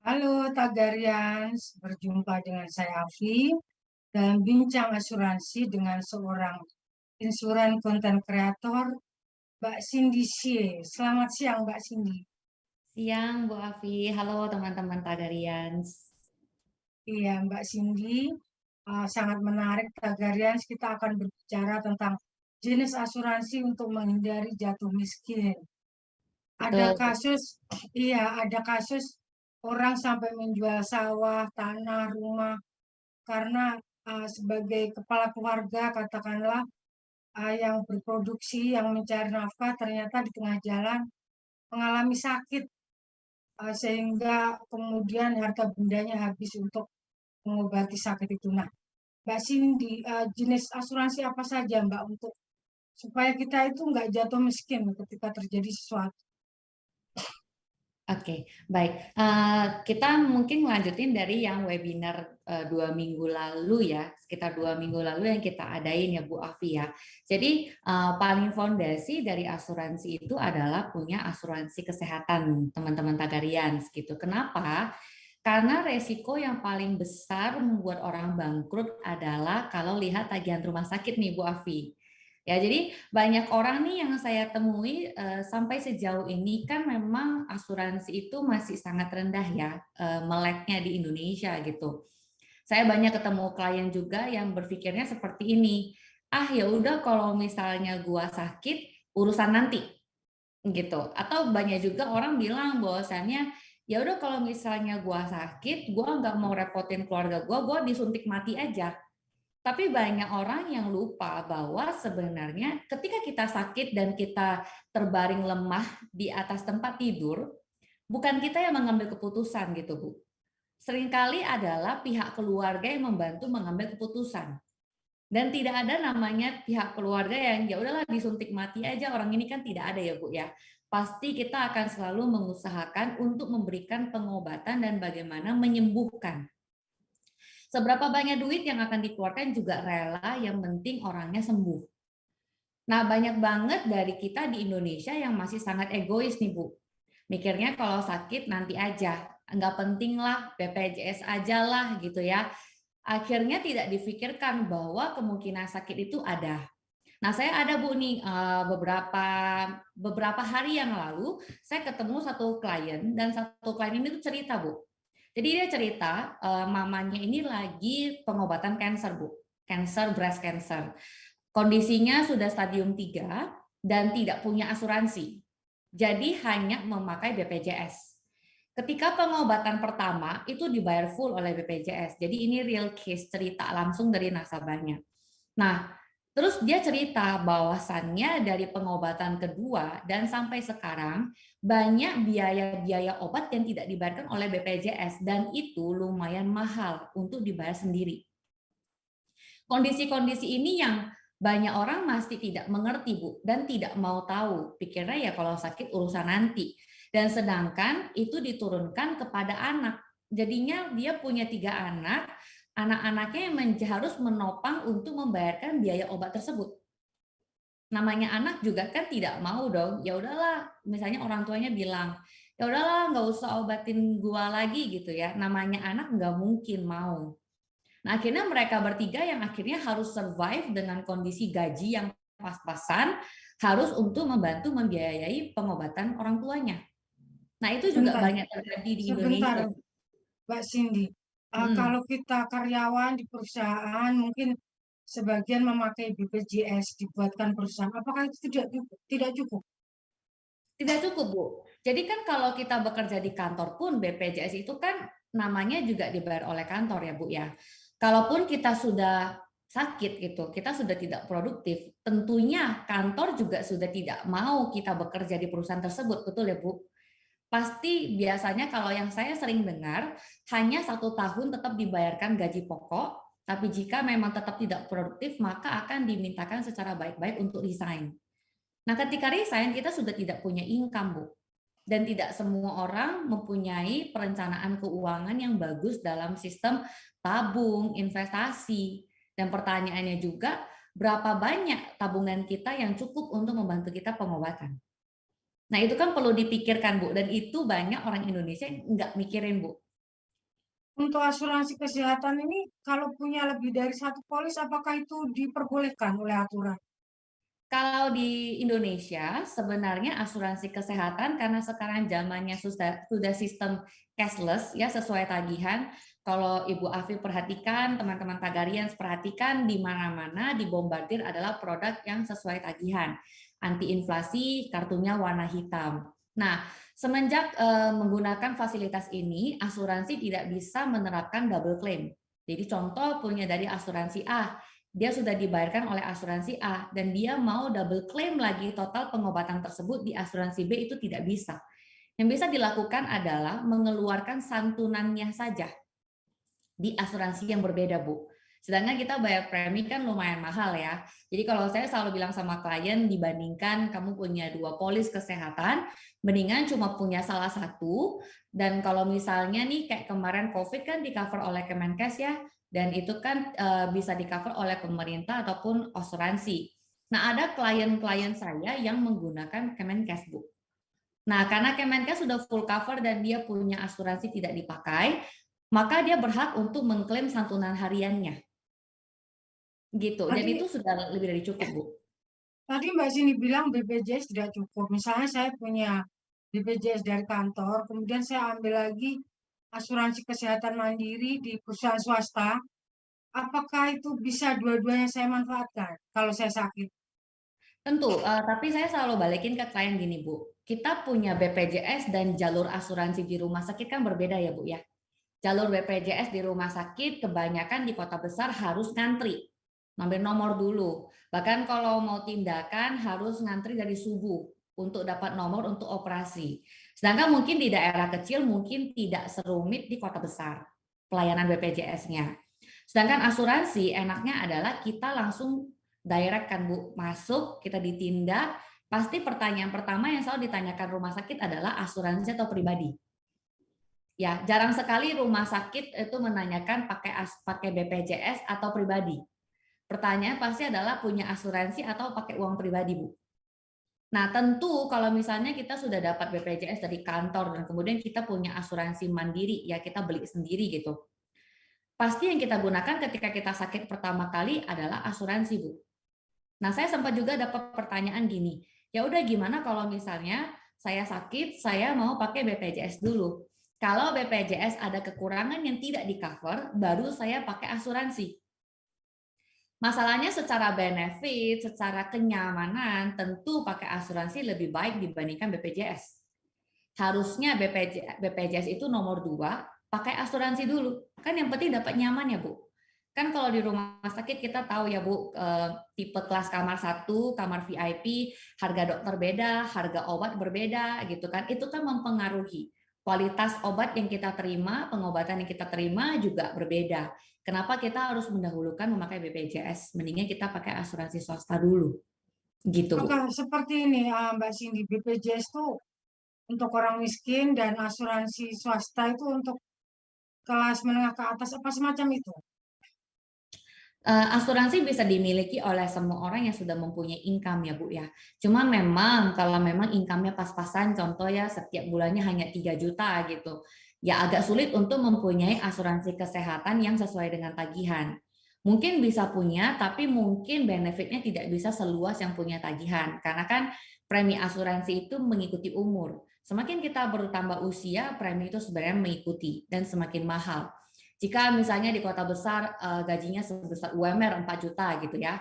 Halo Tagarians, berjumpa dengan saya Afi dalam bincang asuransi dengan seorang insuran konten kreator, Mbak Cindy Xie. Selamat siang Mbak Cindy. Siang, Bu Afi. Halo teman-teman Tagarians. Iya Mbak Cindy, sangat menarik Tagarians. Kita akan berbicara tentang jenis asuransi untuk menghindari jatuh miskin. Ada Betul, Bu. kasus, iya ada kasus orang sampai menjual sawah, tanah, rumah karena sebagai kepala keluarga katakanlah yang berproduksi, yang mencari nafkah ternyata di tengah jalan mengalami sakit sehingga kemudian harta bendanya habis untuk mengobati sakit itu. Nah, Mbak Cindy, jenis asuransi apa saja Mbak untuk supaya kita itu nggak jatuh miskin ketika terjadi sesuatu? Oke, baik. Kita mungkin lanjutin dari yang webinar 2 minggu lalu ya, sekitar 2 minggu lalu yang kita adain ya Bu Afi ya. Jadi paling fondasi dari asuransi itu adalah punya asuransi kesehatan teman-teman Tagarians gitu. Kenapa? Karena resiko yang paling besar membuat orang bangkrut adalah kalau lihat tagihan rumah sakit nih Bu Afi. Ya, jadi banyak orang nih yang saya temui sampai sejauh ini kan memang asuransi itu masih sangat rendah ya meleknya di Indonesia gitu. Saya banyak ketemu klien juga yang berpikirnya seperti ini. Ah ya udah kalau misalnya gua sakit urusan nanti gitu. Atau banyak juga orang bilang bahwasannya ya udah kalau misalnya gua sakit, gua nggak mau repotin keluarga gua disuntik mati aja. Tapi banyak orang yang lupa bahwa sebenarnya ketika kita sakit dan kita terbaring lemah di atas tempat tidur, bukan kita yang mengambil keputusan gitu, Bu. Seringkali adalah pihak keluarga yang membantu mengambil keputusan. Dan tidak ada namanya pihak keluarga yang ya udahlah disuntik mati aja orang ini kan tidak ada ya Bu ya. Pasti kita akan selalu mengusahakan untuk memberikan pengobatan dan bagaimana menyembuhkan. Seberapa banyak duit yang akan dikeluarkan juga rela, yang penting orangnya sembuh. Nah, banyak banget dari kita di Indonesia yang masih sangat egois nih, Bu. Mikirnya kalau sakit nanti aja, nggak penting lah, BPJS aja lah gitu ya. Akhirnya tidak difikirkan bahwa kemungkinan sakit itu ada. Nah, saya ada Bu nih beberapa beberapa hari yang lalu saya ketemu satu klien dan satu klien ini tuh cerita Bu. Jadi dia cerita mamanya ini lagi pengobatan cancer Bu, cancer breast cancer. Kondisinya sudah stadium 3 dan tidak punya asuransi. Jadi hanya memakai BPJS. Ketika pengobatan pertama itu dibayar full oleh BPJS. Jadi ini real case cerita langsung dari nasabahnya. Nah, terus dia cerita bahwasannya dari pengobatan kedua dan sampai sekarang banyak biaya-biaya obat yang tidak dibayarkan oleh BPJS dan itu lumayan mahal untuk dibayar sendiri. Kondisi-kondisi ini yang banyak orang masih tidak mengerti, Bu, dan tidak mau tahu. Pikirnya ya kalau sakit urusan nanti. Dan sedangkan itu diturunkan kepada anak. Jadinya dia punya 3 anak, anak-anaknya yang harus menopang untuk membayarkan biaya obat tersebut. Namanya anak juga kan tidak mau dong. Ya udahlah, misalnya orang tuanya bilang, ya udahlah nggak usah obatin gua lagi gitu ya. Namanya anak nggak mungkin mau. Nah, akhirnya mereka bertiga yang akhirnya harus survive dengan kondisi gaji yang pas-pasan, harus untuk membantu membiayai pengobatan orang tuanya. Nah, itu juga Sebentar, banyak terjadi di sebentar Indonesia. Mbak Cindy. Mm. Kalau kita karyawan di perusahaan mungkin sebagian memakai BPJS dibuatkan perusahaan, apakah itu tidak cukup? Tidak cukup, Bu. Jadi kan kalau kita bekerja di kantor pun BPJS itu kan namanya juga dibayar oleh kantor ya, Bu ya. Kalaupun kita sudah sakit gitu, kita sudah tidak produktif, tentunya kantor juga sudah tidak mau kita bekerja di perusahaan tersebut, betul ya, Bu? Pasti biasanya kalau yang saya sering dengar, hanya 1 tahun tetap dibayarkan gaji pokok, tapi jika memang tetap tidak produktif, maka akan dimintakan secara baik-baik untuk resign. Nah, ketika resign kita sudah tidak punya income, Bu. Dan tidak semua orang mempunyai perencanaan keuangan yang bagus dalam sistem tabung, investasi. Dan pertanyaannya juga, berapa banyak tabungan kita yang cukup untuk membantu kita pengobatan? Nah, itu kan perlu dipikirkan, Bu. Dan itu banyak orang Indonesia yang nggak mikirin, Bu. Untuk asuransi kesehatan ini kalau punya lebih dari satu polis apakah itu diperbolehkan oleh aturan? Kalau di Indonesia sebenarnya asuransi kesehatan karena sekarang zamannya sudah sistem cashless ya sesuai tagihan. Kalau Ibu Afi perhatikan, teman-teman Tagarian perhatikan di mana-mana dibombardir adalah produk yang sesuai tagihan. Anti inflasi, kartunya warna hitam. Nah, semenjak menggunakan fasilitas ini, asuransi tidak bisa menerapkan double claim. Jadi contoh punya dari asuransi A, dia sudah dibayarkan oleh asuransi A dan dia mau double claim lagi total pengobatan tersebut di asuransi B itu tidak bisa. Yang bisa dilakukan adalah mengeluarkan santunannya saja di asuransi yang berbeda, Bu. Sedangkan kita bayar premi kan lumayan mahal ya. Jadi kalau saya selalu bilang sama klien, dibandingkan kamu punya 2 polis kesehatan, mendingan cuma punya salah satu. Dan kalau misalnya nih kayak kemarin COVID kan di cover oleh Kemenkes ya, dan itu kan bisa di cover oleh pemerintah ataupun asuransi. Nah ada klien-klien saya yang menggunakan Kemenkes, Bu. Nah, karena Kemenkes sudah full cover dan dia punya asuransi tidak dipakai, maka dia berhak untuk mengklaim santunan hariannya. Gitu. Dan Tadi itu sudah lebih dari cukup, Bu. tadi Mbak Cindy bilang BPJS tidak cukup. Misalnya saya punya BPJS dari kantor, kemudian saya ambil lagi asuransi kesehatan mandiri di perusahaan swasta. Apakah itu bisa dua-duanya saya manfaatkan kalau saya sakit? Tentu, tapi saya selalu balikin ke klien gini, Bu. Kita punya BPJS dan jalur asuransi di rumah sakit kan berbeda ya, Bu ya. Jalur BPJS di rumah sakit kebanyakan di kota besar harus ngantri, ngambil nomor dulu. Bahkan kalau mau tindakan harus ngantri dari subuh untuk dapat nomor untuk operasi. Sedangkan mungkin di daerah kecil mungkin tidak serumit di kota besar pelayanan BPJS-nya. Sedangkan asuransi enaknya adalah kita langsung direct kan Bu, masuk, kita ditindak, pasti pertanyaan pertama yang selalu ditanyakan rumah sakit adalah asuransi atau pribadi. Ya, jarang sekali rumah sakit itu menanyakan pakai BPJS atau pribadi. Pertanyaan pasti adalah punya asuransi atau pakai uang pribadi, Bu. Nah, tentu kalau misalnya kita sudah dapat BPJS dari kantor dan kemudian kita punya asuransi mandiri, ya kita beli sendiri gitu. Pasti yang kita gunakan ketika kita sakit pertama kali adalah asuransi, Bu. Nah, saya sempat juga dapat pertanyaan gini, ya udah gimana kalau misalnya saya sakit, saya mau pakai BPJS dulu. Kalau BPJS ada kekurangan yang tidak di-cover, baru saya pakai asuransi. Masalahnya secara benefit, secara kenyamanan, tentu pakai asuransi lebih baik dibandingkan BPJS. Harusnya BPJS itu nomor 2, pakai asuransi dulu. Kan yang penting dapat nyaman ya, Bu. Kan kalau di rumah sakit kita tahu ya Bu, tipe kelas kamar 1, kamar VIP, harga dokter beda, harga obat berbeda gitu kan. Itu kan mempengaruhi kualitas obat yang kita terima, pengobatan yang kita terima juga berbeda. Kenapa kita harus mendahulukan memakai BPJS? Mendingan kita pakai asuransi swasta dulu. Gitu, Bu. Maka seperti ini Mbak Cindy, BPJS itu untuk orang miskin dan asuransi swasta itu untuk kelas menengah ke atas apa semacam itu. Asuransi bisa dimiliki oleh semua orang yang sudah mempunyai income ya Bu ya. Cuma memang kalau memang income-nya pas-pasan, contoh ya setiap bulannya hanya 3 juta gitu, ya agak sulit untuk mempunyai asuransi kesehatan yang sesuai dengan tagihan. Mungkin bisa punya, tapi mungkin benefitnya tidak bisa seluas yang punya tagihan. Karena kan premi asuransi itu mengikuti umur. Semakin kita bertambah usia, premi itu sebenarnya mengikuti dan semakin mahal. Jika misalnya di kota besar gajinya sebesar UMR 4 juta gitu ya,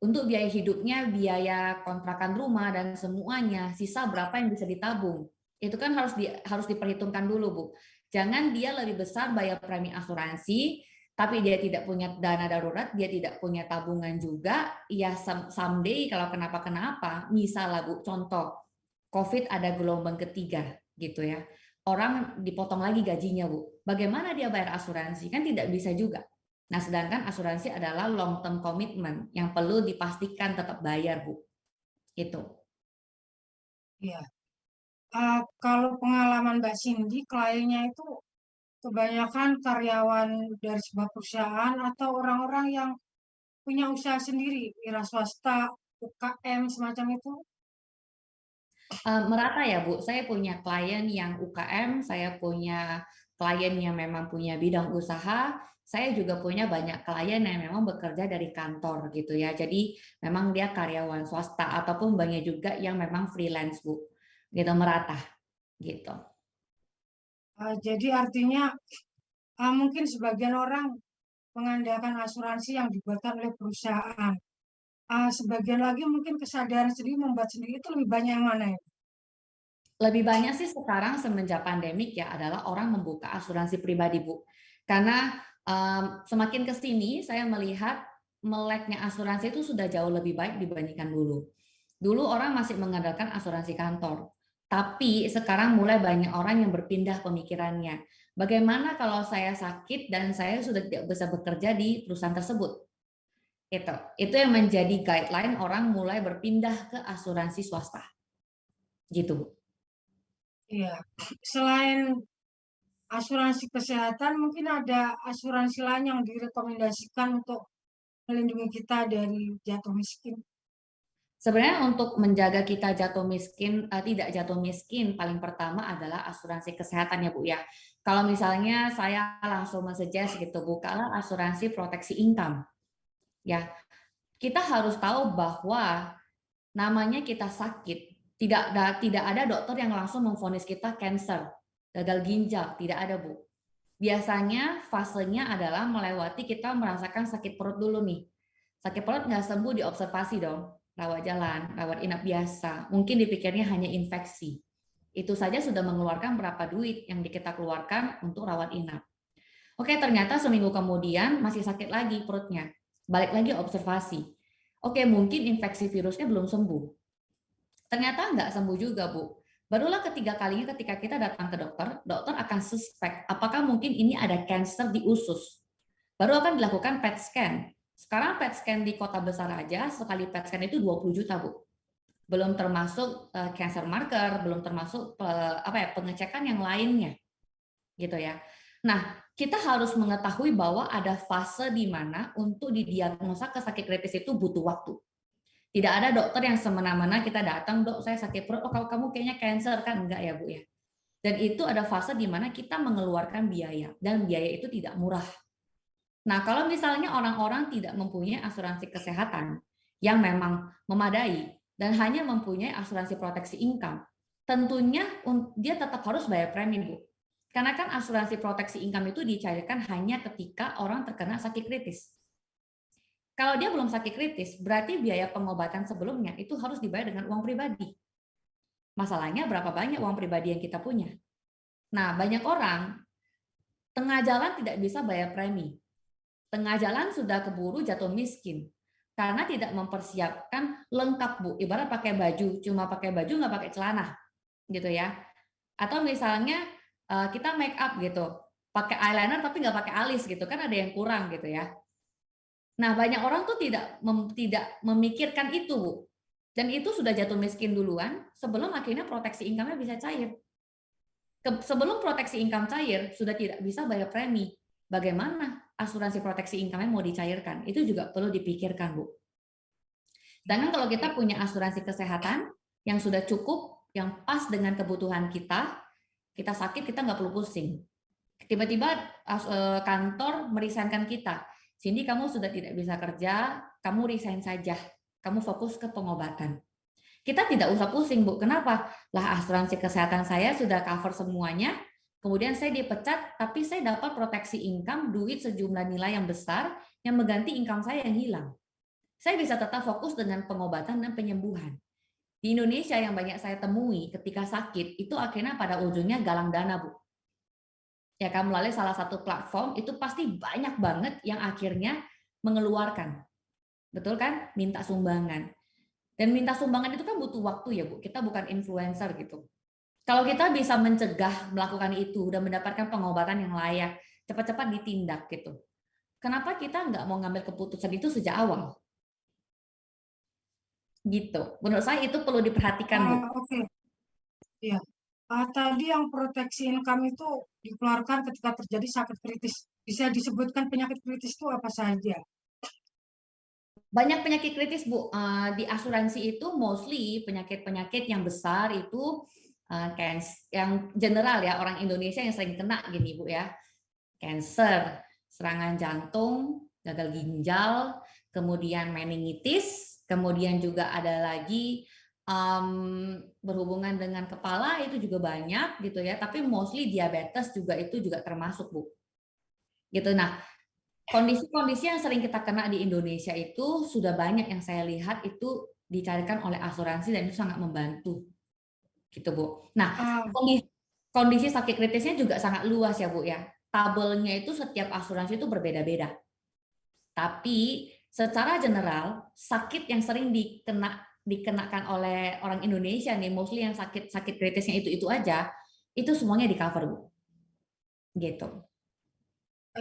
untuk biaya hidupnya, biaya kontrakan rumah dan semuanya, sisa berapa yang bisa ditabung. Itu kan harus diperhitungkan dulu, Bu. Jangan dia lebih besar bayar premi asuransi, tapi dia tidak punya dana darurat, dia tidak punya tabungan juga, ya someday kalau kenapa-kenapa, misalnya Bu, contoh COVID ada gelombang ketiga gitu ya. Orang dipotong lagi gajinya, Bu. Bagaimana dia bayar asuransi? Kan tidak bisa juga. Nah, sedangkan asuransi adalah long term commitment yang perlu dipastikan tetap bayar, Bu. Itu. Ya. Kalau pengalaman Mbak Cindy, kliennya itu kebanyakan karyawan dari sebuah perusahaan atau orang-orang yang punya usaha sendiri, wira swasta, UKM, semacam itu. Merata ya, Bu. Saya punya klien yang UKM, saya punya klien yang memang punya bidang usaha, saya juga punya banyak klien yang memang bekerja dari kantor gitu ya. Jadi memang dia karyawan swasta ataupun banyak juga yang memang freelance, Bu. Gitu merata gitu. Jadi artinya mungkin sebagian orang mengandalkan asuransi yang dibuatkan oleh perusahaan. Sebagian lagi mungkin kesadaran sendiri membuat sendiri itu lebih banyak yang mana ya? Lebih banyak sih sekarang semenjak pandemik ya adalah orang membuka asuransi pribadi, Bu. Karena semakin ke sini saya melihat meleknya asuransi itu sudah jauh lebih baik dibandingkan dulu. Dulu orang masih mengandalkan asuransi kantor. Tapi sekarang mulai banyak orang yang berpindah pemikirannya. Bagaimana kalau saya sakit dan saya sudah tidak bisa bekerja di perusahaan tersebut? Itu yang menjadi guideline orang mulai berpindah ke asuransi swasta. Gitu, Bu. Iya. Selain asuransi kesehatan, mungkin ada asuransi lain yang direkomendasikan untuk melindungi kita dari jatuh miskin. Sebenarnya untuk menjaga kita jatuh miskin, tidak jatuh miskin, paling pertama adalah asuransi kesehatan ya Bu ya. Kalau misalnya saya langsung men-suggest gitu, bukalah asuransi proteksi income. Ya, kita harus tahu bahwa namanya kita sakit, tidak ada dokter yang langsung memvonis kita cancer, gagal ginjal, tidak ada Bu. Biasanya fasenya adalah melewati kita merasakan sakit perut dulu nih. Sakit perut nggak sembuh diobservasi dong, rawat jalan, rawat inap biasa. Mungkin dipikirnya hanya infeksi. Itu saja sudah mengeluarkan berapa duit yang kita keluarkan untuk rawat inap. Oke, ternyata seminggu kemudian masih sakit lagi perutnya. Balik lagi observasi. Oke, mungkin infeksi virusnya belum sembuh. Ternyata nggak sembuh juga, Bu. Barulah ketiga kalinya ketika kita datang ke dokter, dokter akan suspek apakah mungkin ini ada cancer di usus. Baru akan dilakukan PET scan. Sekarang PET scan di kota besar aja, sekali PET scan itu 20 juta, Bu. Belum termasuk cancer marker, belum termasuk pengecekan yang lainnya. Gitu ya. Nah, kita harus mengetahui bahwa ada fase di mana untuk didiagnosa ke sakit kritis itu butuh waktu. Tidak ada dokter yang semena-mena kita datang, dok saya sakit perut, oh kalau kamu kayaknya cancer kan, enggak ya Bu ya. Dan itu ada fase di mana kita mengeluarkan biaya, dan biaya itu tidak murah. Nah kalau misalnya orang-orang tidak mempunyai asuransi kesehatan yang memang memadai, dan hanya mempunyai asuransi proteksi income, tentunya dia tetap harus bayar premi Bu. Karena kan asuransi proteksi income itu dicairkan hanya ketika orang terkena sakit kritis. Kalau dia belum sakit kritis, berarti biaya pengobatan sebelumnya itu harus dibayar dengan uang pribadi. Masalahnya berapa banyak uang pribadi yang kita punya. Nah, banyak orang tengah jalan tidak bisa bayar premi. Tengah jalan sudah keburu jatuh miskin. Karena tidak mempersiapkan lengkap, Bu. Ibarat pakai baju, cuma pakai baju nggak pakai celana. Gitu ya. Atau misalnya kita make up gitu. Pakai eyeliner tapi nggak pakai alis gitu. Kan ada yang kurang gitu ya. Nah, banyak orang tuh tidak memikirkan itu, Bu. Dan itu sudah jatuh miskin duluan sebelum akhirnya proteksi income-nya bisa cair. Sebelum proteksi income cair, sudah tidak bisa bayar premi. Bagaimana asuransi proteksi income-nya mau dicairkan? Itu juga perlu dipikirkan, Bu. Sedangkan kalau kita punya asuransi kesehatan yang sudah cukup, yang pas dengan kebutuhan kita sakit, kita nggak perlu pusing. Tiba-tiba kantor merisainkan kita. Cindy, kamu sudah tidak bisa kerja, kamu resign saja. Kamu fokus ke pengobatan. Kita tidak usah pusing, Bu. Kenapa? Lah asuransi kesehatan saya sudah cover semuanya. Kemudian saya dipecat, tapi saya dapat proteksi income, duit sejumlah nilai yang besar yang mengganti income saya yang hilang. Saya bisa tetap fokus dengan pengobatan dan penyembuhan. Di Indonesia yang banyak saya temui ketika sakit, itu akhirnya pada ujungnya galang dana, Bu. Ya kan melalui salah satu platform itu pasti banyak banget yang akhirnya mengeluarkan. Betul kan? Minta sumbangan. Dan minta sumbangan itu kan butuh waktu ya Bu. Kita bukan influencer gitu. Kalau kita bisa mencegah melakukan itu dan mendapatkan pengobatan yang layak, cepat-cepat ditindak gitu. Kenapa kita nggak mau ngambil keputusan itu sejak awal? Gitu. Menurut saya itu perlu diperhatikan Bu. Oke, ya. Tadi yang proteksi income itu dikeluarkan ketika terjadi sakit kritis. Bisa disebutkan penyakit kritis itu apa saja? Banyak penyakit kritis Bu. Di asuransi itu mostly penyakit-penyakit yang besar itu yang general ya, orang Indonesia yang sering kena gini Bu ya. Cancer, serangan jantung, gagal ginjal, kemudian meningitis, kemudian juga ada lagi berhubungan dengan kepala itu juga banyak gitu ya, tapi mostly diabetes juga itu juga termasuk Bu. Gitu. Nah, kondisi-kondisi yang sering kita kena di Indonesia itu sudah banyak yang saya lihat itu dicarikan oleh asuransi dan itu sangat membantu. Gitu, Bu. Nah, Ah, kondisi sakit kritisnya juga sangat luas ya, Bu ya. Tabelnya itu setiap asuransi itu berbeda-beda. Tapi secara general, sakit yang sering dikenakan oleh orang Indonesia nih, mostly yang sakit kritisnya itu aja, itu semuanya di cover, Bu. Gitu.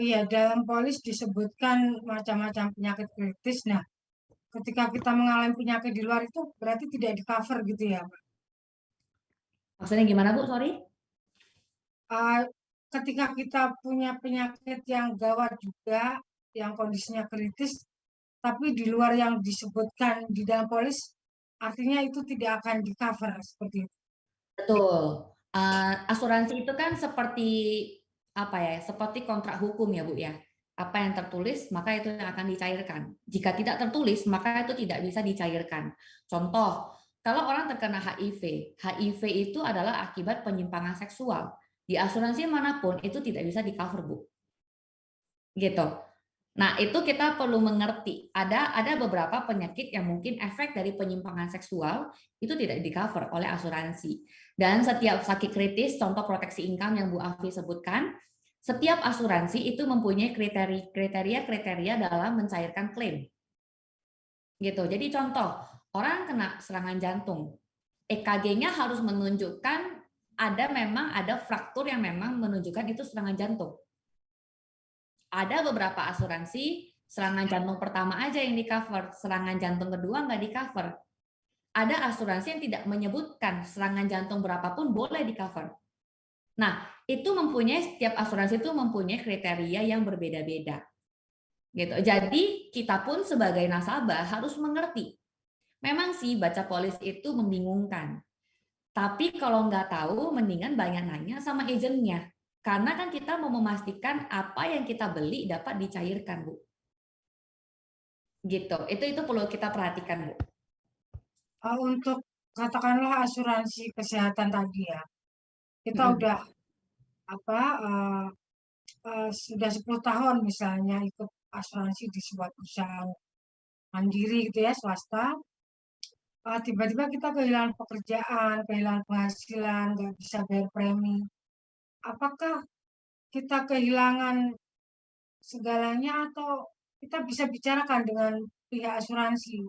iya, dalam polis disebutkan macam-macam penyakit kritis. Nah, ketika kita mengalami penyakit di luar itu berarti tidak di cover gitu ya, Pak? Maksudnya gimana, Bu? Sorry. Ah, ketika kita punya penyakit yang gawat juga, yang kondisinya kritis, tapi di luar yang disebutkan di dalam polis, artinya itu tidak akan di cover seperti itu. Betul. Asuransi itu kan seperti apa ya? Seperti kontrak hukum ya, Bu ya. Apa yang tertulis, maka itu yang akan dicairkan. Jika tidak tertulis, maka itu tidak bisa dicairkan. Contoh, kalau orang terkena HIV, HIV itu adalah akibat penyimpangan seksual. Di asuransi manapun itu tidak bisa di-cover, Bu. Gitu. Nah, itu kita perlu mengerti. Ada beberapa penyakit yang mungkin efek dari penyimpangan seksual itu tidak di-cover oleh asuransi. Dan setiap sakit kritis, contoh proteksi income yang Bu Afi sebutkan, setiap asuransi itu mempunyai kriteria dalam mencairkan klaim. Gitu. Jadi contoh, orang kena serangan jantung, EKG-nya harus menunjukkan memang ada fraktur yang memang menunjukkan itu serangan jantung. Ada beberapa asuransi serangan jantung pertama aja yang di cover, serangan jantung kedua nggak di cover. Ada asuransi yang tidak menyebutkan serangan jantung berapapun boleh di cover. Nah, setiap asuransi itu mempunyai kriteria yang berbeda-beda. Gitu. Jadi kita pun sebagai nasabah harus mengerti. Memang sih baca polis itu membingungkan. Tapi kalau nggak tahu, mendingan banyak nanya sama agentnya. Karena kan kita mau memastikan apa yang kita beli dapat dicairkan, Bu. Gitu. Itu perlu kita perhatikan, Bu. Untuk katakanlah asuransi kesehatan tadi ya, kita Mm-mm. udah apa sudah 10 tahun misalnya ikut asuransi di sebuah perusahaan mandiri gitu ya, swasta, tiba-tiba kita kehilangan pekerjaan, kehilangan penghasilan, nggak bisa bayar premi. Apakah kita kehilangan segalanya atau kita bisa bicarakan dengan pihak asuransi?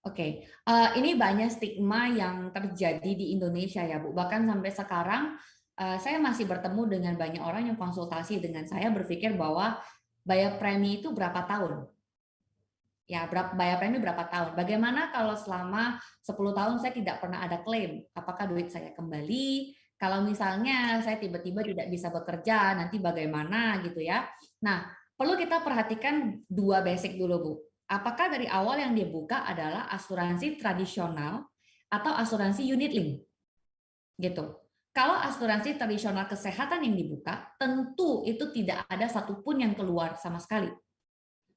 Oke, ini banyak stigma yang terjadi di Indonesia ya, Bu. Bahkan sampai sekarang saya masih bertemu dengan banyak orang yang konsultasi dengan saya berpikir bahwa bayar premi itu berapa tahun? Ya, bayar premi berapa tahun? Bagaimana kalau selama 10 tahun saya tidak pernah ada klaim? Apakah duit saya kembali? Kalau misalnya saya tiba-tiba tidak bisa bekerja, nanti bagaimana gitu ya. Nah, perlu kita perhatikan dua basic dulu, Bu. Apakah dari awal yang dibuka adalah asuransi tradisional atau asuransi unit link? Gitu. Kalau asuransi tradisional kesehatan yang dibuka, tentu itu tidak ada satupun yang keluar sama sekali.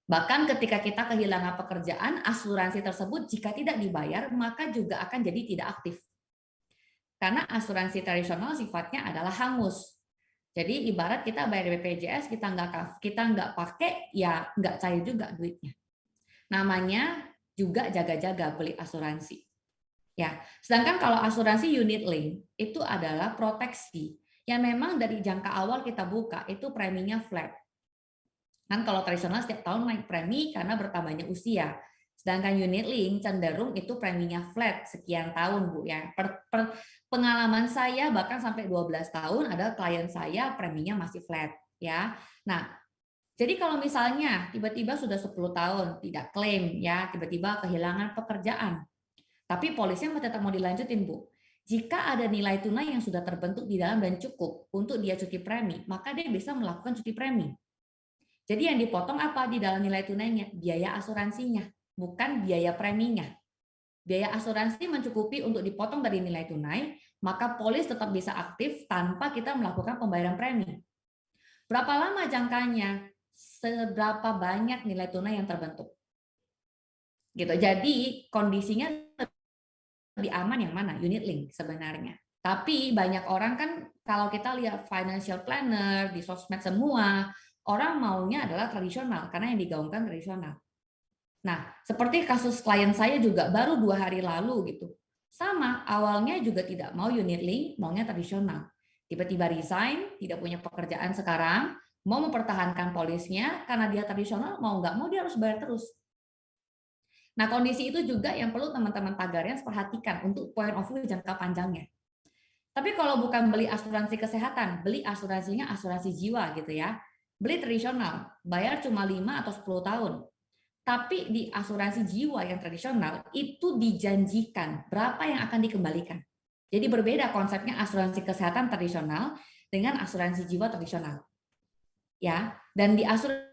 Bahkan ketika kita kehilangan pekerjaan, asuransi tersebut jika tidak dibayar, maka juga akan jadi tidak aktif. Karena asuransi tradisional sifatnya adalah hangus. Jadi ibarat kita bayar BPJS, kita nggak pakai, ya nggak cair juga duitnya. Namanya juga jaga-jaga beli asuransi. Ya, sedangkan kalau asuransi unit link itu adalah proteksi yang memang dari jangka awal kita buka itu preminya flat. Kan kalau tradisional setiap tahun naik premi karena bertambahnya usia. Sedangkan unit link cenderung itu preminya flat sekian tahun, Bu ya. Pengalaman saya bahkan sampai 12 tahun ada klien saya preminya masih flat ya. Nah, jadi kalau misalnya tiba-tiba sudah 10 tahun tidak klaim ya, tiba-tiba kehilangan pekerjaan. Tapi polisnya tetap mau dilanjutin, Bu. Jika ada nilai tunai yang sudah terbentuk di dalam dan cukup untuk dia cuti premi, maka dia bisa melakukan cuti premi. Jadi yang dipotong apa di dalam nilai tunainya? Biaya asuransinya, bukan biaya preminya. biaya asuransi mencukupi untuk dipotong dari nilai tunai, maka polis tetap bisa aktif tanpa kita melakukan pembayaran premi. Berapa lama jangkanya? Seberapa banyak nilai tunai yang terbentuk? Gitu. Jadi kondisinya lebih aman yang mana? Unit link sebenarnya. Tapi banyak orang kan kalau kita lihat financial planner di sosmed semua, orang maunya adalah tradisional karena yang digaungkan tradisional. Nah, seperti kasus klien saya juga baru 2 hari lalu gitu. Sama, awalnya juga tidak mau unit link, maunya tradisional. Tiba-tiba resign, tidak punya pekerjaan sekarang, mau mempertahankan polisnya karena dia tradisional, mau nggak mau dia harus bayar terus. Nah, kondisi itu juga yang perlu teman-teman Tagarians perhatikan untuk point of view jangka panjangnya. Tapi kalau bukan beli asuransi kesehatan, beli asuransinya asuransi jiwa gitu ya. Beli tradisional, bayar cuma 5 atau 10 tahun. Tapi di asuransi jiwa yang tradisional itu dijanjikan berapa yang akan dikembalikan. Jadi berbeda konsepnya asuransi kesehatan tradisional dengan asuransi jiwa tradisional. Ya, dan di asuransi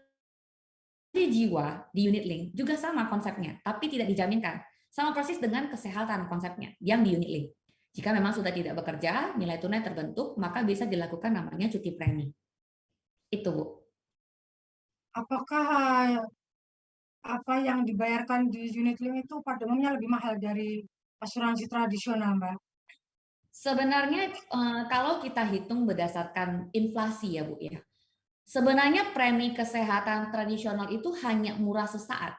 jiwa di unit link juga sama konsepnya, tapi tidak dijaminkan. Sama persis dengan kesehatan konsepnya yang di unit link. Jika memang sudah tidak bekerja, nilai tunai terbentuk, maka bisa dilakukan namanya cuti premi. Itu, Bu. Apakah apa yang dibayarkan di unit link itu pada umumnya lebih mahal dari asuransi tradisional, Mbak? Sebenarnya kalau kita hitung berdasarkan inflasi ya Bu ya, sebenarnya premi kesehatan tradisional itu hanya murah sesaat.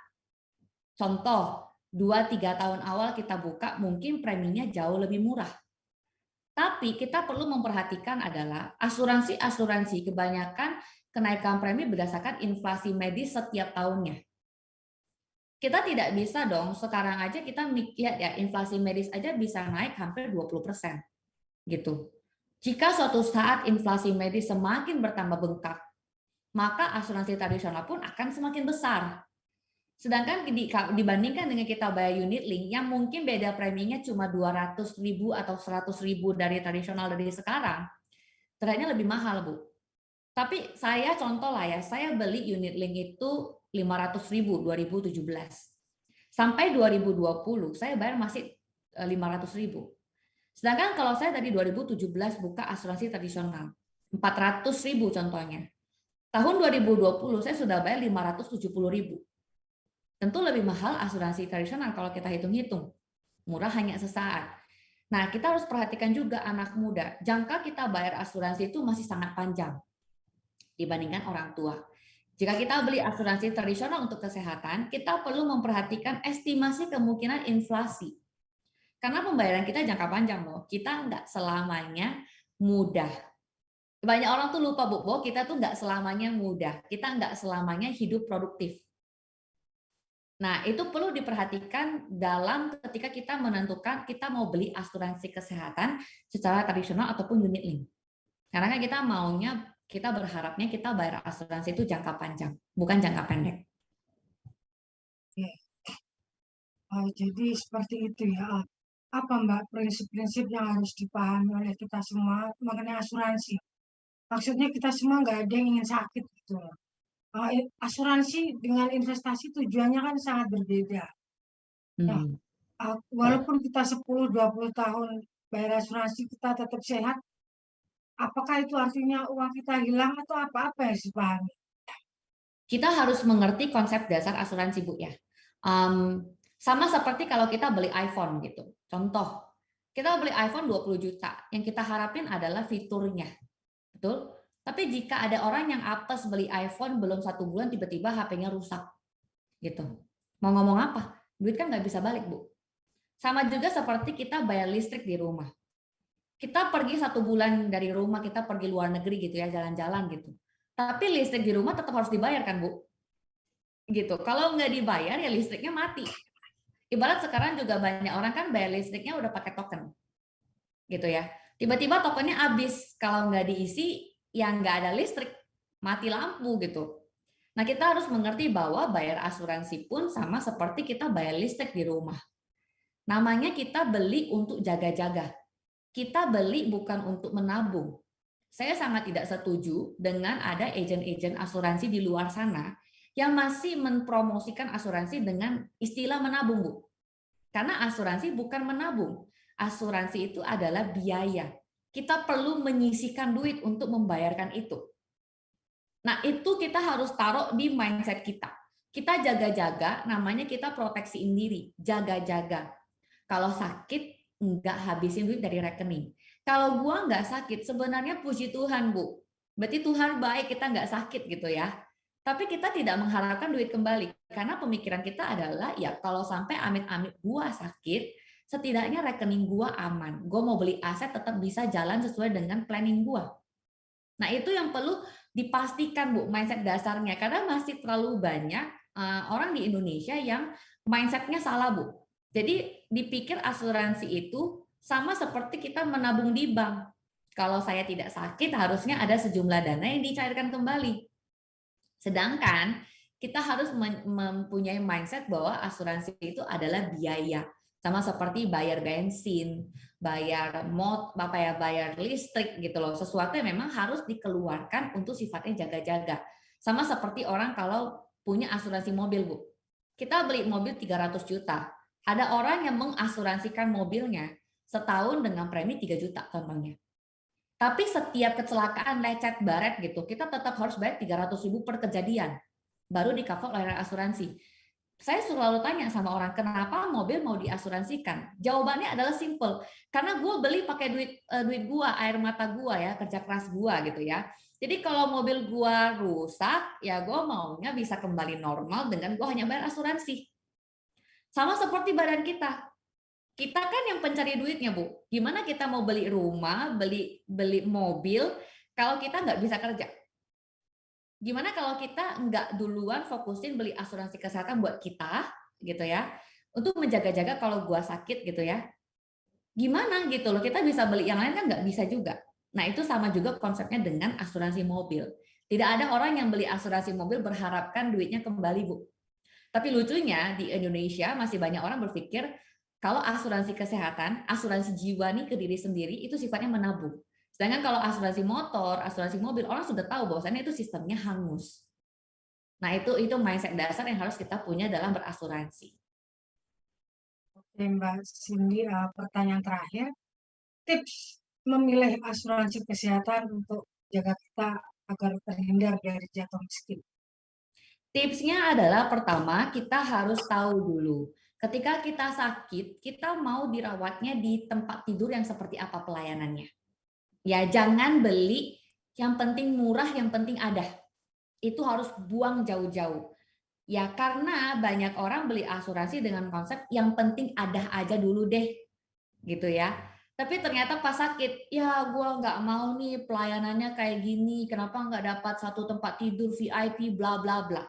Contoh, 2-3 tahun awal kita buka mungkin preminya jauh lebih murah. Tapi kita perlu memperhatikan adalah asuransi-asuransi kebanyakan kenaikan premi berdasarkan inflasi medis setiap tahunnya. Kita tidak bisa dong, sekarang aja kita lihat ya, inflasi medis aja bisa naik hampir 20%. Gitu. Jika suatu saat inflasi medis semakin bertambah bengkak, maka asuransi tradisional pun akan semakin besar. Sedangkan dibandingkan dengan kita bayar unit link yang mungkin beda preminya cuma 200.000 atau 100.000 dari tradisional dari sekarang, ternyata lebih mahal, Bu. Tapi saya contoh lah ya, saya beli unit link itu 500.000 2017. Sampai 2020 saya bayar masih 500.000. Sedangkan kalau saya dari 2017 buka asuransi tradisional, 400.000 contohnya. Tahun 2020 saya sudah bayar 570.000. Tentu lebih mahal asuransi tradisional kalau kita hitung-hitung. Murah hanya sesaat. Nah, kita harus perhatikan juga anak muda. Jangka kita bayar asuransi itu masih sangat panjang dibandingkan orang tua. Jika kita beli asuransi tradisional untuk kesehatan, kita perlu memperhatikan estimasi kemungkinan inflasi. Karena pembayaran kita jangka panjang loh. Kita nggak selamanya mudah. Banyak orang tuh lupa Bu, bahwa kita tuh nggak selamanya mudah. Kita nggak selamanya hidup produktif. Nah, itu perlu diperhatikan dalam ketika kita menentukan kita mau beli asuransi kesehatan secara tradisional ataupun unit link. Karena kan kita maunya, kita berharapnya kita bayar asuransi itu jangka panjang, bukan jangka pendek. Ya. Jadi seperti itu ya. Apa Mbak prinsip-prinsip yang harus dipahami oleh kita semua mengenai asuransi? Maksudnya kita semua nggak ada yang ingin sakit gitu loh. Asuransi dengan investasi tujuannya kan sangat berbeda. Nah, Hmm. walaupun kita 10-20 tahun bayar asuransi kita tetap sehat, apakah itu artinya uang kita hilang atau apa-apa yang harus dipahami? Kita harus mengerti konsep dasar asuransi, Bu ya. Sama seperti kalau kita beli iPhone gitu. Contoh, kita beli iPhone 20 juta, yang kita harapin adalah fiturnya. Betul? Tapi jika ada orang yang apes beli iPhone belum 1 bulan tiba-tiba HP-nya rusak. Gitu. Mau ngomong apa? Duit kan nggak bisa balik, Bu. Sama juga seperti kita bayar listrik di rumah. Kita pergi 1 bulan dari rumah, kita pergi luar negeri gitu ya, jalan-jalan gitu. Tapi listrik di rumah tetap harus dibayar kan, Bu? Gitu. Kalau nggak dibayar ya listriknya mati. Ibarat sekarang juga banyak orang kan bayar listriknya udah pakai token. Gitu ya. Tiba-tiba tokennya habis. Kalau nggak diisi, ya nggak ada listrik. Mati lampu gitu. Nah, kita harus mengerti bahwa bayar asuransi pun sama seperti kita bayar listrik di rumah. Namanya kita beli untuk jaga-jaga. Kita beli bukan untuk menabung. Saya sangat tidak setuju dengan ada agen-agen asuransi di luar sana yang masih mempromosikan asuransi dengan istilah menabung, Bu. Karena asuransi bukan menabung. Asuransi itu adalah biaya. Kita perlu menyisihkan duit untuk membayarkan itu. Nah, itu kita harus taruh di mindset kita. Kita jaga-jaga, namanya kita proteksiin diri, jaga-jaga. Kalau sakit, nggak habisin duit dari rekening. Kalau gua nggak sakit, sebenarnya puji Tuhan, Bu. Berarti Tuhan baik, kita nggak sakit gitu ya. Tapi kita tidak mengharapkan duit kembali. Karena pemikiran kita adalah, ya kalau sampai amit-amit gua sakit, setidaknya rekening gua aman. Gua mau beli aset tetap bisa jalan sesuai dengan planning gua. Nah, itu yang perlu dipastikan, Bu, mindset dasarnya. Karena masih terlalu banyak orang di Indonesia yang mindsetnya salah, Bu. Jadi dipikir asuransi itu sama seperti kita menabung di bank. Kalau saya tidak sakit, harusnya ada sejumlah dana yang dicairkan kembali. Sedangkan kita harus mempunyai mindset bahwa asuransi itu adalah biaya. Sama seperti bayar bensin, bayar bayar listrik gitu loh. Sesuatu yang memang harus dikeluarkan untuk sifatnya jaga-jaga. Sama seperti orang kalau punya asuransi mobil, Bu. Kita beli mobil 300 juta. Ada orang yang mengasuransikan mobilnya setahun dengan premi 3 juta contohnya. Tapi setiap kecelakaan lecet baret gitu, kita tetap harus bayar 300.000 per kejadian. Baru di-cover oleh asuransi. Saya selalu tanya sama orang, kenapa mobil mau diasuransikan? Jawabannya adalah simple, karena gue beli pakai duit gue, air mata gue ya, kerja keras gue gitu ya. Jadi kalau mobil gue rusak, ya gue maunya bisa kembali normal dengan gue hanya bayar asuransi. Sama seperti badan kita. Kita kan yang pencari duitnya, Bu. Gimana kita mau beli rumah, beli mobil, kalau kita nggak bisa kerja? Gimana kalau kita nggak duluan fokusin beli asuransi kesehatan buat kita gitu ya, untuk menjaga-jaga kalau gua sakit gitu ya. Gimana gitu loh, kita bisa beli yang lain kan nggak bisa juga. Nah itu sama juga konsepnya dengan asuransi mobil. Tidak ada orang yang beli asuransi mobil berharapkan duitnya kembali, Bu. Tapi lucunya di Indonesia masih banyak orang berpikir kalau asuransi kesehatan, asuransi jiwa nih ke diri sendiri itu sifatnya menabung. Sedangkan kalau asuransi motor, asuransi mobil, orang sudah tahu bahwasannya itu sistemnya hangus. Nah, itu mindset dasar yang harus kita punya dalam berasuransi. Oke, Mbak Cindy, pertanyaan terakhir, tips memilih asuransi kesehatan untuk jaga kita agar terhindar dari jatuh miskin. Tipsnya adalah pertama, kita harus tahu dulu. Ketika kita sakit, kita mau dirawatnya di tempat tidur yang seperti apa pelayanannya. Ya, jangan beli yang penting murah, yang penting ada. Itu harus buang jauh-jauh. Ya, karena banyak orang beli asuransi dengan konsep yang penting ada aja dulu deh, gitu ya. Tapi ternyata pas sakit, ya gua nggak mau nih pelayanannya kayak gini, kenapa nggak dapat satu tempat tidur VIP, bla bla bla.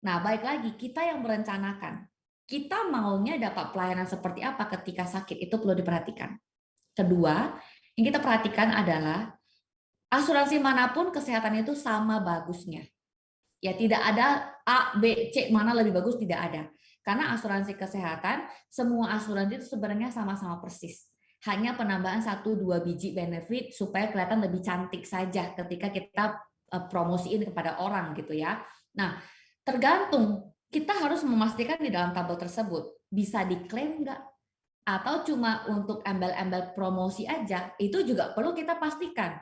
Nah, baik lagi, kita yang merencanakan. Kita maunya dapat pelayanan seperti apa ketika sakit, itu perlu diperhatikan. Kedua, yang kita perhatikan adalah asuransi manapun kesehatan itu sama bagusnya. Ya tidak ada A, B, C mana lebih bagus, tidak ada. Karena asuransi kesehatan, semua asuransi itu sebenarnya sama-sama persis. Hanya penambahan 1-2 biji benefit supaya kelihatan lebih cantik saja ketika kita promosiin kepada orang gitu ya. Nah, tergantung, kita harus memastikan di dalam tabel tersebut bisa diklaim nggak? Atau cuma untuk embel-embel promosi aja, itu juga perlu kita pastikan.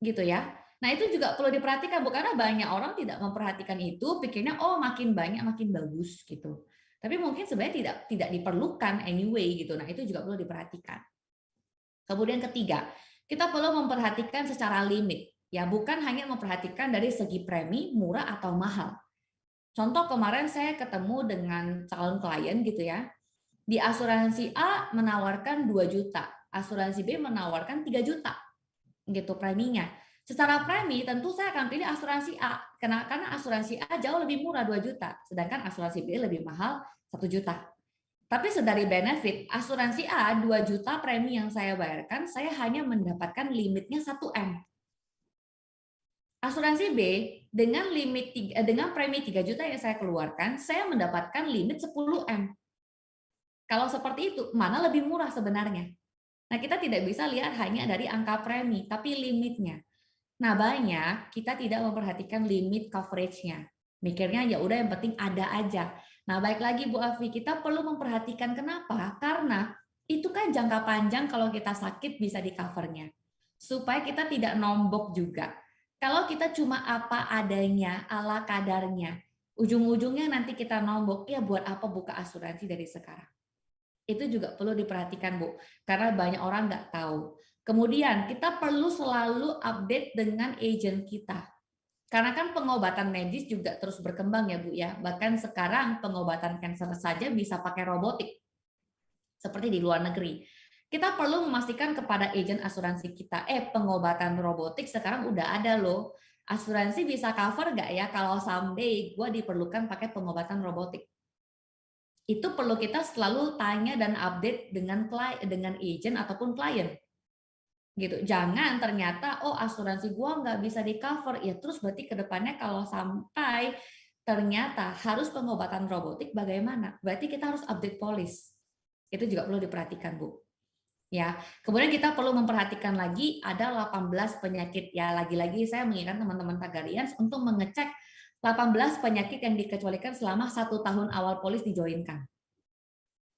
Gitu ya. Nah, itu juga perlu diperhatikan, Bu, karena banyak orang tidak memperhatikan itu, pikirnya oh makin banyak makin bagus gitu. Tapi mungkin sebenarnya tidak diperlukan anyway gitu. Nah, itu juga perlu diperhatikan. Kemudian ketiga, kita perlu memperhatikan secara limit. Ya, bukan hanya memperhatikan dari segi premi murah atau mahal. Contoh kemarin saya ketemu dengan calon klien gitu ya. Di asuransi A menawarkan 2 juta, asuransi B menawarkan 3 juta gitu preminya. Secara premi tentu saya akan pilih asuransi A karena asuransi A jauh lebih murah 2 juta, sedangkan asuransi B lebih mahal 1 juta. Tapi sedari benefit, asuransi A 2 juta premi yang saya bayarkan, saya hanya mendapatkan limitnya 1M. Asuransi B dengan premi 3 juta yang saya keluarkan, saya mendapatkan limit 10M. Kalau seperti itu, mana lebih murah sebenarnya? Nah, kita tidak bisa lihat hanya dari angka premi, tapi limitnya. Nah, banyak kita tidak memperhatikan limit coverage-nya. Mikirnya ya udah yang penting ada aja. Nah, baik lagi Bu Afi, kita perlu memperhatikan kenapa? Karena itu kan jangka panjang kalau kita sakit bisa di covernya. Supaya kita tidak nombok juga. Kalau kita cuma apa adanya, ala kadarnya, ujung-ujungnya nanti kita nombok, ya buat apa buka asuransi dari sekarang? Itu juga perlu diperhatikan Bu, karena banyak orang nggak tahu. Kemudian kita perlu selalu update dengan agent kita. Karena kan pengobatan medis juga terus berkembang ya Bu ya. Bahkan sekarang pengobatan kanker saja bisa pakai robotik seperti di luar negeri. Kita perlu memastikan kepada agen asuransi kita, pengobatan robotik sekarang udah ada loh. Asuransi bisa cover nggak ya kalau someday gue diperlukan pakai pengobatan robotik? Itu perlu kita selalu tanya dan update dengan agent ataupun klien gitu. Jangan ternyata asuransi gua nggak bisa di cover, ya terus berarti ke depannya kalau sampai ternyata harus pengobatan robotik bagaimana? Berarti kita harus update polis. Itu juga perlu diperhatikan, Bu. Ya. Kemudian kita perlu memperhatikan lagi ada 18 penyakit. Ya, lagi-lagi saya mengingatkan teman-teman Tagarians untuk mengecek 18 penyakit yang dikecualikan selama 1 tahun awal polis dijoinkan.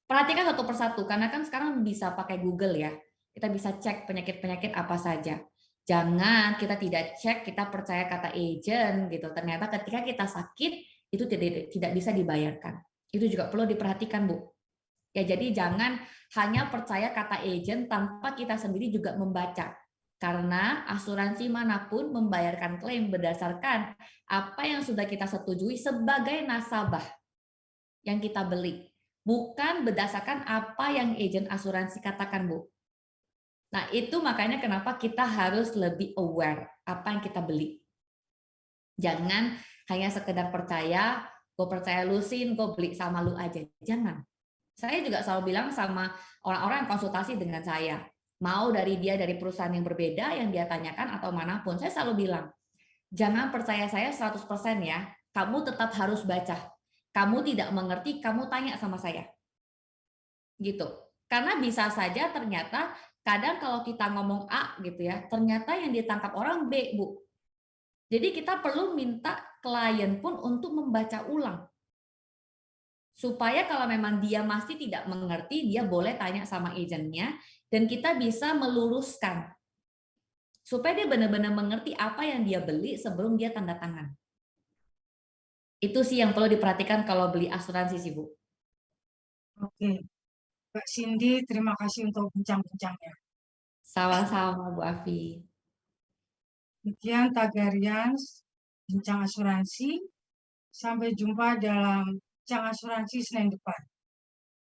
Perhatikan satu persatu, karena kan sekarang bisa pakai Google ya. Kita bisa cek penyakit-penyakit apa saja. Jangan kita tidak cek, kita percaya kata agent gitu. Ternyata ketika kita sakit itu tidak bisa dibayarkan. Itu juga perlu diperhatikan, Bu. Ya, jadi jangan hanya percaya kata agent tanpa kita sendiri juga membaca. Karena asuransi manapun membayarkan klaim berdasarkan apa yang sudah kita setujui sebagai nasabah yang kita beli. Bukan berdasarkan apa yang agen asuransi katakan, Bu. Nah, itu makanya kenapa kita harus lebih aware apa yang kita beli. Jangan hanya sekedar percaya, gue percaya lu Sin, gue beli sama lu aja. Jangan. Saya juga selalu bilang sama orang-orang yang konsultasi dengan saya, mau dari dia dari perusahaan yang berbeda yang dia tanyakan atau manapun, saya selalu bilang, jangan percaya saya 100% ya, kamu tetap harus baca. Kamu tidak mengerti, kamu tanya sama saya. Gitu. Karena bisa saja ternyata kadang kalau kita ngomong A gitu ya, ternyata yang ditangkap orang B, Bu. Jadi kita perlu minta klien pun untuk membaca ulang. Supaya kalau memang dia masih tidak mengerti, dia boleh tanya sama agennya dan kita bisa meluruskan. Supaya dia benar-benar mengerti apa yang dia beli sebelum dia tanda tangan. Itu sih yang perlu diperhatikan kalau beli asuransi sih, Bu. Oke, Mbak Cindy, terima kasih untuk bincang-bincangnya. Sama-sama, Bu Afi. Demikian Tagarians, bincang asuransi. Sampai jumpa dalam bincang asuransi Senin depan.